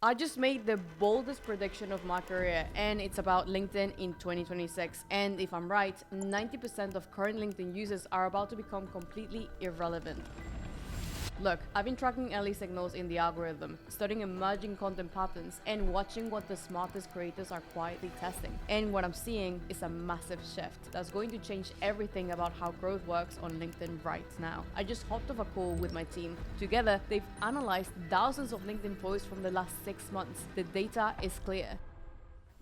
I just made the boldest prediction of my career, and it's about LinkedIn in 2026. And if I'm right, 90% of current LinkedIn users are about to become completely irrelevant. Look, I've been tracking early signals in the algorithm, studying emerging content patterns, and watching what the smartest creators are quietly testing. And what I'm seeing is a massive shift that's going to change everything about how growth works on LinkedIn right now. I just hopped off a call with my team. Together, they've analyzed thousands of LinkedIn posts from the last 6 months. The data is clear.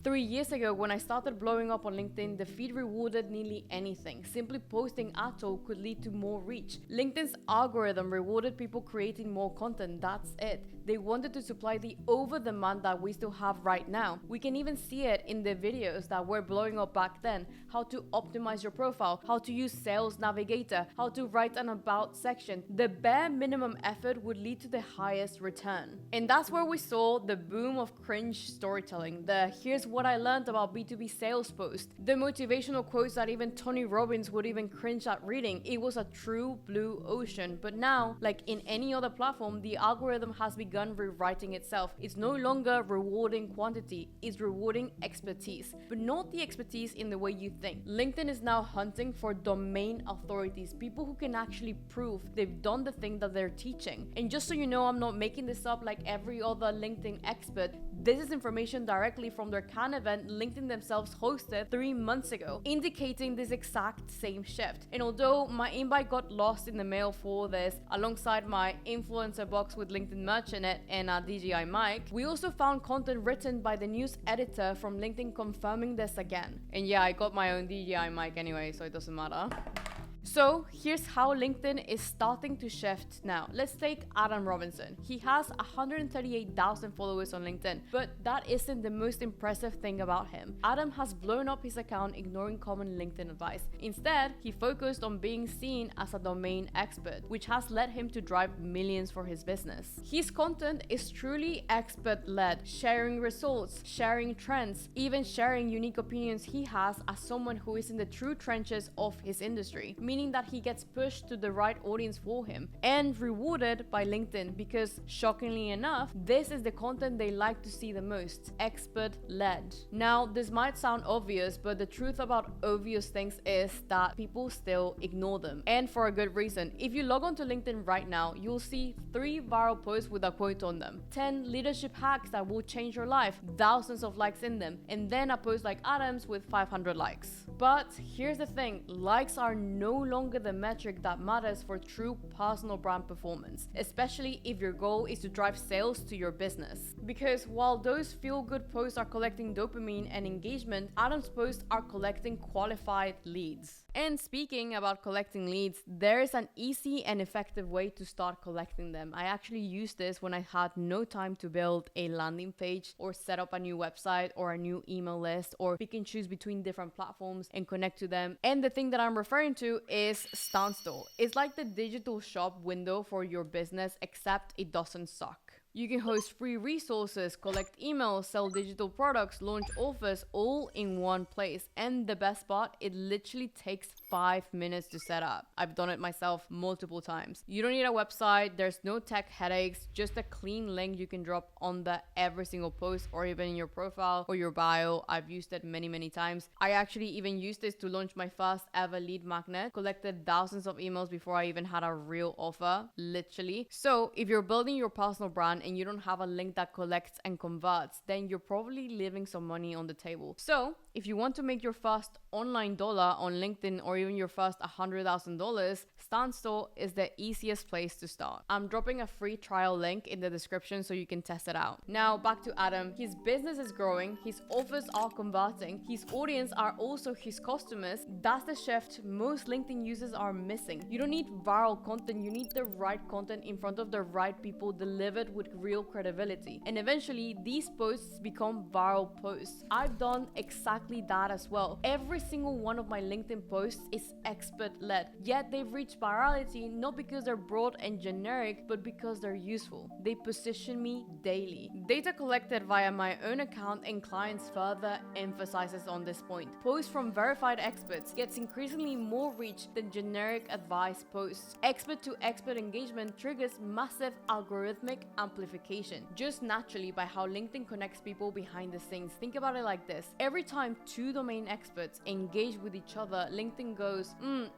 3 years ago, when I started blowing up on LinkedIn, the feed rewarded nearly anything. Simply posting at all could lead to more reach. LinkedIn's algorithm rewarded people creating more content, that's it. They wanted to supply the over-demand that we still have right now. We can even see it in the videos that were blowing up back then. How to optimize your profile, how to use Sales Navigator, how to write an about section. The bare minimum effort would lead to the highest return. And that's where we saw the boom of cringe storytelling. The here's what I learned about B2B sales post. The motivational quotes that even Tony Robbins would even cringe at reading. It was a true blue ocean. But now, like in any other platform, the algorithm has begun rewriting itself. It's no longer rewarding quantity, it's rewarding expertise. But not the expertise in the way you think. LinkedIn is now hunting for domain authorities, people who can actually prove they've done the thing that they're teaching. And just so you know, I'm not making this up like every other LinkedIn expert. This is information directly from their Cannes event LinkedIn themselves hosted 3 months ago, indicating this exact same shift. And although my invite got lost in the mail for this, alongside my influencer box with LinkedIn merch in it and a DJI mic, we also found content written by the news editor from LinkedIn confirming this again. And yeah, I got my own DJI mic anyway, so it doesn't matter. So here's how LinkedIn is starting to shift now. Let's take Adam Robinson. He has 138,000 followers on LinkedIn, but that isn't the most impressive thing about him. Adam has blown up his account ignoring common LinkedIn advice. Instead, he focused on being seen as a domain expert, which has led him to drive millions for his business. His content is truly expert-led, sharing results, sharing trends, even sharing unique opinions he has as someone who is in the true trenches of his industry, meaning that he gets pushed to the right audience for him and rewarded by LinkedIn because, shockingly enough, this is the content they like to see the most, expert-led. Now, this might sound obvious, but the truth about obvious things is that people still ignore them, and for a good reason. If you log on to LinkedIn right now, you'll see 3 viral posts with a quote on them, 10 leadership hacks that will change your life, thousands of likes in them, and then a post like Adam's with 500 likes. But here's the thing, likes are no longer the metric that matters for true personal brand performance, especially if your goal is to drive sales to your business. Because while those feel-good posts are collecting dopamine and engagement, Adam's posts are collecting qualified leads. And speaking about collecting leads, there is an easy and effective way to start collecting them. I actually used this when I had no time to build a landing page or set up a new website or a new email list or pick and choose between different platforms and connect to them. And the thing that I'm referring to is Stanto. It's like the digital shop window for your business, except it doesn't suck. You can host free resources, collect emails, sell digital products, launch offers, all in one place. And the best part, it literally takes 5 minutes to set up. I've done it myself multiple times. You don't need a website, there's no tech headaches, just a clean link you can drop on the every single post or even in your profile or your bio. I've used it many times. I actually even used this to launch my first ever lead magnet, collected thousands of emails before I even had a real offer, literally. So if you're building your personal brand and you don't have a link that collects and converts, then you're probably leaving some money on the table. So if you want to make your first online dollar on LinkedIn or even your first $100,000, Stanto is the easiest place to start. I'm dropping a free trial link in the description so you can test it out. Now back to Adam. His business is growing, his offers are converting, his audience are also his customers. That's the shift most LinkedIn users are missing. You don't need viral content, you need the right content in front of the right people delivered with real credibility. And eventually these posts become viral posts. I've done exactly that as well. Every single one of my LinkedIn posts is expert-led, yet they've reached virality not because they're broad and generic, but because they're useful. They position me daily. Data collected via my own account and clients further emphasizes on this point. Posts from verified experts gets increasingly more reach than generic advice posts. Expert-to-expert engagement triggers massive algorithmic amplification, just naturally by how LinkedIn connects people behind the scenes. Think about it like this. Every time two domain experts engage with each other, LinkedIn goes,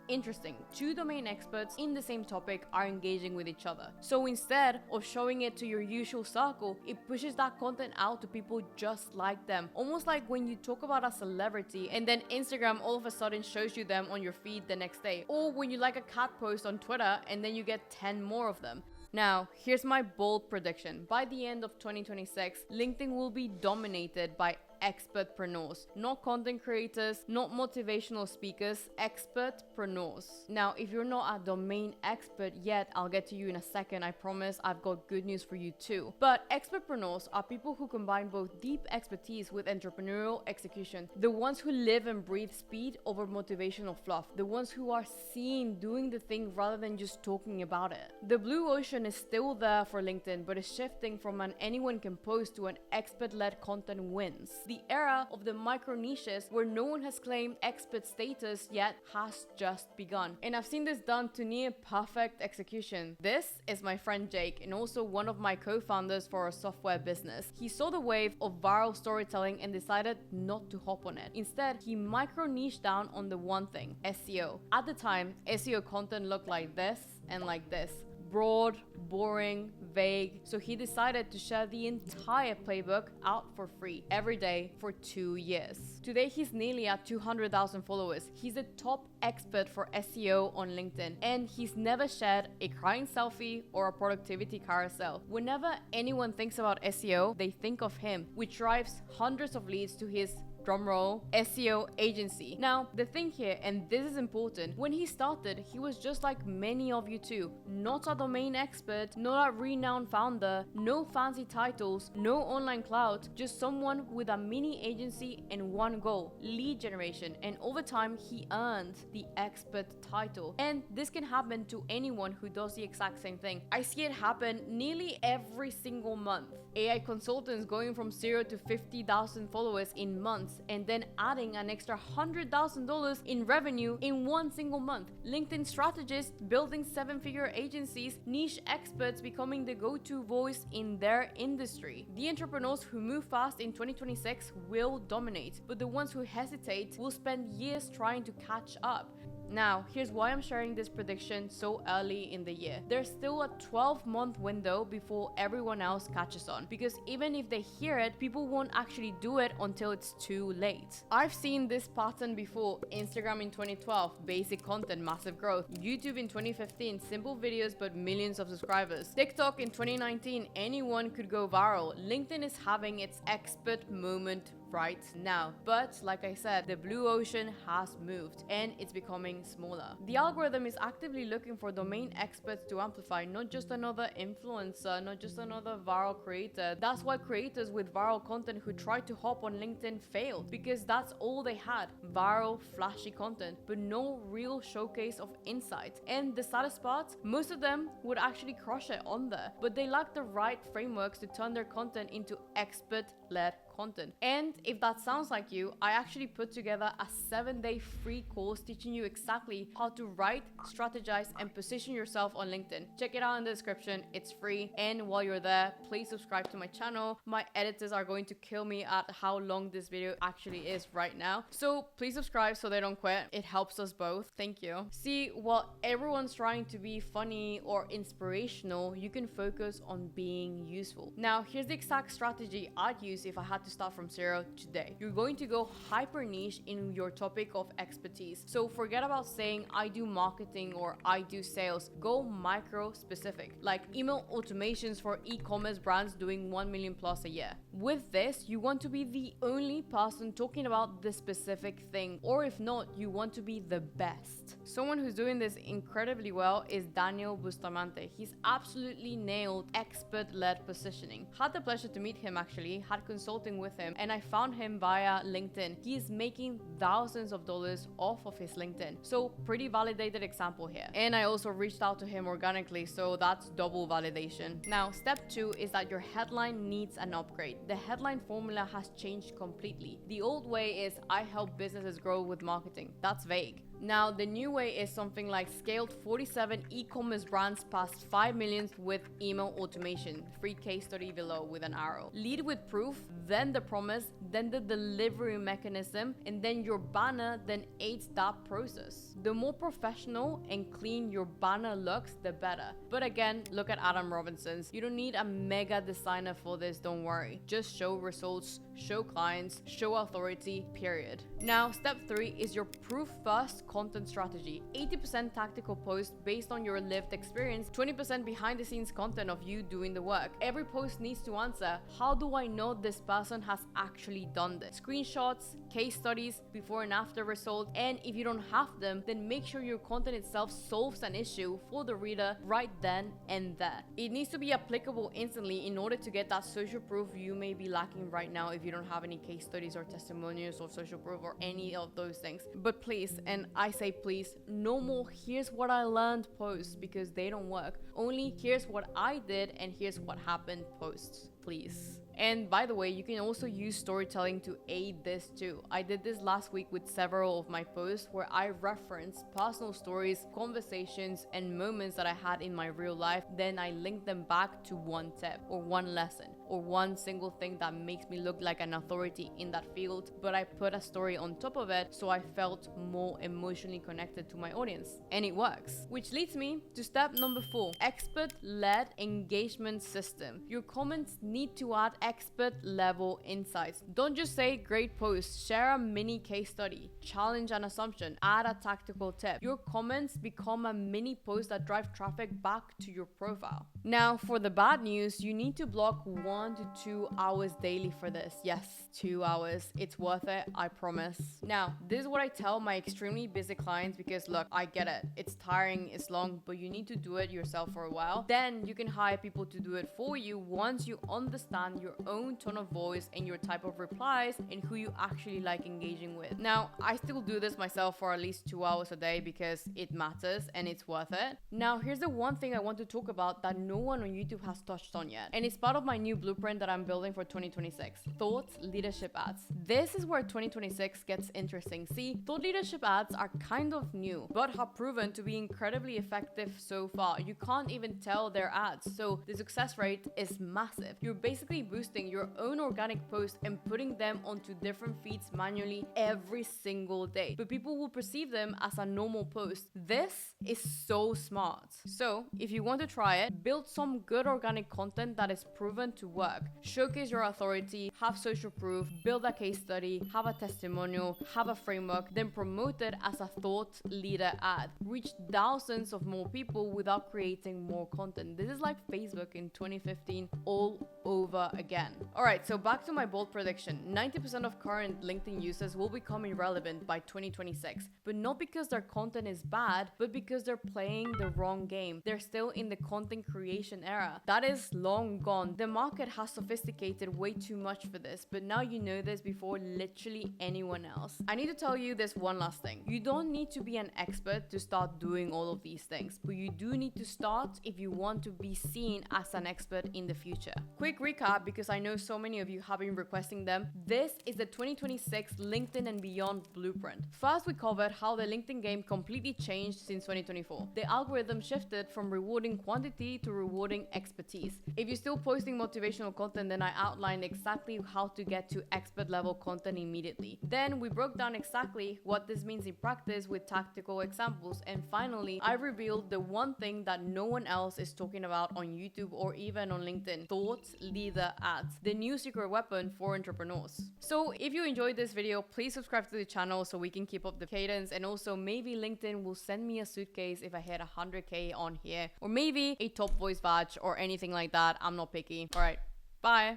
interesting. Two domain experts in the same topic are engaging with each other. So instead of showing it to your usual circle, it pushes that content out to people just like them. Almost like when you talk about a celebrity and then Instagram all of a sudden shows you them on your feed the next day. Or when you like a cat post on Twitter and then you get 10 more of them. Now, here's my bold prediction. By the end of 2026, LinkedIn will be dominated by expertpreneurs, not content creators, not motivational speakers, expertpreneurs. Now, if you're not a domain expert yet, I'll get to you in a second. I promise I've got good news for you too. But expertpreneurs are people who combine both deep expertise with entrepreneurial execution. The ones who live and breathe speed over motivational fluff. The ones who are seen doing the thing rather than just talking about it. The blue ocean is still there for LinkedIn, but is shifting from an anyone can post to an expert-led content wins. The era of the micro niches where no one has claimed expert status yet has just begun. And I've seen this done to near perfect execution. This is my friend Jake, and also one of my co-founders for our software business. He saw the wave of viral storytelling and decided not to hop on it. Instead, he micro niched down on the one thing, SEO. At the time, SEO content looked like this and like this. Broad, boring, vague, so he decided to share the entire playbook out for free every day for 2 years. Today he's nearly at 200,000 followers. He's a top expert for SEO on LinkedIn, and he's never shared a crying selfie or a productivity carousel. Whenever anyone thinks about SEO, they think of him, which drives hundreds of leads to his drumroll, SEO agency. Now, the thing here, and this is important, when he started, he was just like many of you too. Not a domain expert, not a renowned founder, no fancy titles, no online clout, just someone with a mini agency and one goal, lead generation. And over time, he earned the expert title. And this can happen to anyone who does the exact same thing. I see it happen nearly every single month. AI consultants going from 0 to 50,000 followers in months, and then adding an extra $100,000 in revenue in one single month. LinkedIn strategists building 7-figure agencies, niche experts becoming the go-to voice in their industry. The entrepreneurs who move fast in 2026 will dominate, but the ones who hesitate will spend years trying to catch up. Now, here's why I'm sharing this prediction so early in the year. There's still a 12-month window before everyone else catches on, because even if they hear it, people won't actually do it until it's too late. I've seen this pattern before. Instagram in 2012, basic content, massive growth. YouTube in 2015, simple videos but millions of subscribers. TikTok in 2019, anyone could go viral. LinkedIn is having its expert moment right now. But like I said, the blue ocean has moved and it's becoming smaller. The algorithm is actively looking for domain experts to amplify, not just another influencer, not just another viral creator. That's why creators with viral content who tried to hop on LinkedIn failed, because that's all they had, viral, flashy content, but no real showcase of insight. And the saddest part, most of them would actually crush it on there, but they lack the right frameworks to turn their content into expert-led content. And if that sounds like you, I actually put together a 7-day free course teaching you exactly how to write, strategize, and position yourself on LinkedIn. Check it out in the description. It's free. And while you're there, please subscribe to my channel. My editors are going to kill me at how long this video actually is right now. So please subscribe so they don't quit. It helps us both. Thank you. See, while everyone's trying to be funny or inspirational, you can focus on being useful. Now, here's the exact strategy I'd use if I had to start from zero today. You're going to go hyper niche in your topic of expertise. So forget about saying I do marketing or I do sales. Go micro specific, like email automations for e-commerce brands doing 1 million plus a year. With this, you want to be the only person talking about the specific thing, or if not, you want to be the best. Someone who's doing this incredibly well is Daniel Bustamante. He's absolutely nailed expert-led positioning. Had the pleasure to meet him actually, had consulting connecting with him, and I found him via LinkedIn. He is making thousands of dollars off of his LinkedIn. So pretty validated example here. And I also reached out to him organically, so that's double validation. Now, step 2 is that your headline needs an upgrade. The headline formula has changed completely. The old way is I help businesses grow with marketing. That's vague. Now, the new way is something like scaled 47 e-commerce brands past 5 million with email automation. Free case study below with an arrow. Lead with proof, then the promise, then the delivery mechanism, and then your banner then aids that process. The more professional and clean your banner looks, the better. But again, look at Adam Robinson's. You don't need a mega designer for this, don't worry. Just show results, show clients, show authority, period. Now, step 3 is your proof first content strategy. 80% tactical posts based on your lived experience, 20% behind the scenes content of you doing the work. Every post needs to answer, how do I know this person has actually done this? Screenshots, case studies, before and after results, and if you don't have them, then make sure your content itself solves an issue for the reader right then and there. It needs to be applicable instantly in order to get that social proof you may be lacking right now if you don't have any case studies or testimonials or social proof or any of those things. But please, and I say please, no more here's what I learned posts, because they don't work. Only here's what I did and here's what happened posts, please. And by the way, you can also use storytelling to aid this too. I did this last week with several of my posts where I referenced personal stories, conversations, and moments that I had in my real life. Then I linked them back to one tip or one lesson or one single thing that makes me look like an authority in that field. But I put a story on top of it so I felt more emotionally connected to my audience. And it works. Which leads me to step number 4, expert-led engagement system. Your comments need to add expert level insights. Don't just say great post, share a mini case study, challenge an assumption, add a tactical tip. Your comments become a mini post that drive traffic back to your profile. Now, for the bad news, you need to block 1 to 2 hours daily for this. Yes, 2 hours. It's worth it, I promise. Now, this is what I tell my extremely busy clients, because look, I get it. It's tiring, it's long, but you need to do it yourself for a while. Then you can hire people to do it for you once you understand your own tone of voice and your type of replies and who you actually like engaging with. Now, I still do this myself for at least 2 hours a day because it matters and it's worth it. Now, here's the one thing I want to talk about that no one on YouTube has touched on yet. And it's part of my new blueprint that I'm building for 2026. Thought leadership ads. This is where 2026 gets interesting. See, thought leadership ads are kind of new, but have proven to be incredibly effective so far. You can't even tell they're ads. So the success rate is massive. You're basically boosting your own organic posts and putting them onto different feeds manually every single day. But people will perceive them as a normal post. This is so smart. So if you want to try it, build some good organic content that is proven to work. Showcase your authority, have social proof, build a case study, have a testimonial, have a framework, then promote it as a thought leader ad. Reach thousands of more people without creating more content. This is like Facebook in 2015 all over again. Alright, so back to my bold prediction. 90% of current LinkedIn users will become irrelevant by 2026, but not because their content is bad, but because they're playing the wrong game. They're still in the content creation era. That is long gone. The market has sophisticated way too much for this, but now you know this before literally anyone else. I need to tell you this one last thing. You don't need to be an expert to start doing all of these things, but you do need to start if you want to be seen as an expert in the future. Quick recap, because I know so many of you have been requesting them. This is the 2026 LinkedIn and Beyond blueprint. First, we covered how the LinkedIn game completely changed since 2024. The algorithm shifted from rewarding quantity to rewarding expertise. If you're still posting motivational content, then I outlined exactly how to get to expert level content immediately. Then we broke down exactly what this means in practice with tactical examples. And finally, I revealed the one thing that no one else is talking about on YouTube or even on LinkedIn: thought leader ads, the new secret weapon for entrepreneurs. So if you enjoyed this video, please subscribe to the channel so we can keep up the cadence, and also maybe LinkedIn will send me a suitcase if I hit 100k on here, or maybe a top voice badge or anything like that. I'm not picky. All right, bye.